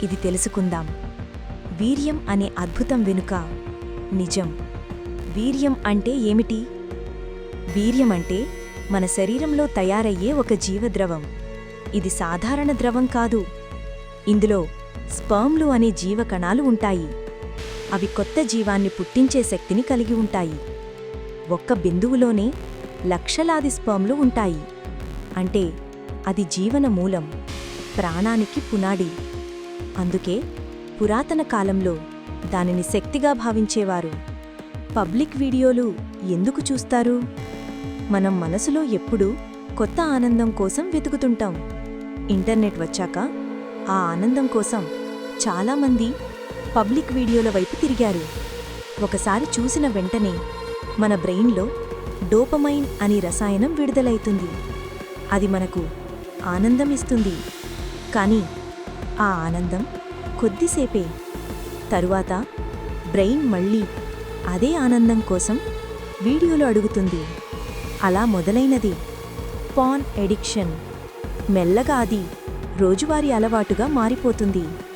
ఇది తెలుసుకుందాం. వీర్యం అనే అద్భుతం వెనుక నిజం. వీర్యం అంటే ఏమిటి? వీర్యం అంటే మన శరీరంలో తయారయ్యే ఒక జీవద్రవం. ఇది సాధారణ ద్రవం కాదు. ఇందులో స్పర్మ్లు అనే జీవకణాలు ఉంటాయి. అవి కొత్త జీవాన్ని పుట్టించే శక్తిని కలిగి ఉంటాయి. ఒక్క బిందువులోనే లక్షలాది స్పర్మ్లు ఉంటాయి. అంటే అది జీవన మూలం, ప్రాణానికి పునాడి. అందుకే పురాతన కాలంలో దానిని శక్తిగా భావించేవారు. పబ్లిక్ వీడియోలు ఎందుకు చూస్తారు? మనం మనసులో ఎప్పుడూ కొత్త ఆనందం కోసం వెతుకుతుంటాం. ఇంటర్నెట్ వచ్చాక ఆ ఆనందం కోసం చాలామంది పబ్లిక్ వీడియోల వైపు తిరిగారు. ఒకసారి చూసిన వెంటనే మన బ్రెయిన్లో డోపమైన్ అనే రసాయనం విడుదలైతుంది. అది మనకు ఆనందం ఇస్తుంది. కానీ ఆ ఆనందం కొద్దిసేపే. తరువాత బ్రెయిన్ మళ్ళీ అదే ఆనందం కోసం వీడియోలు అడుగుతుంది. అలా మొదలైనది పార్న్ ఎడిక్షన్. మెల్లగా అది రోజువారీ అలవాటుగా మారిపోతుంది.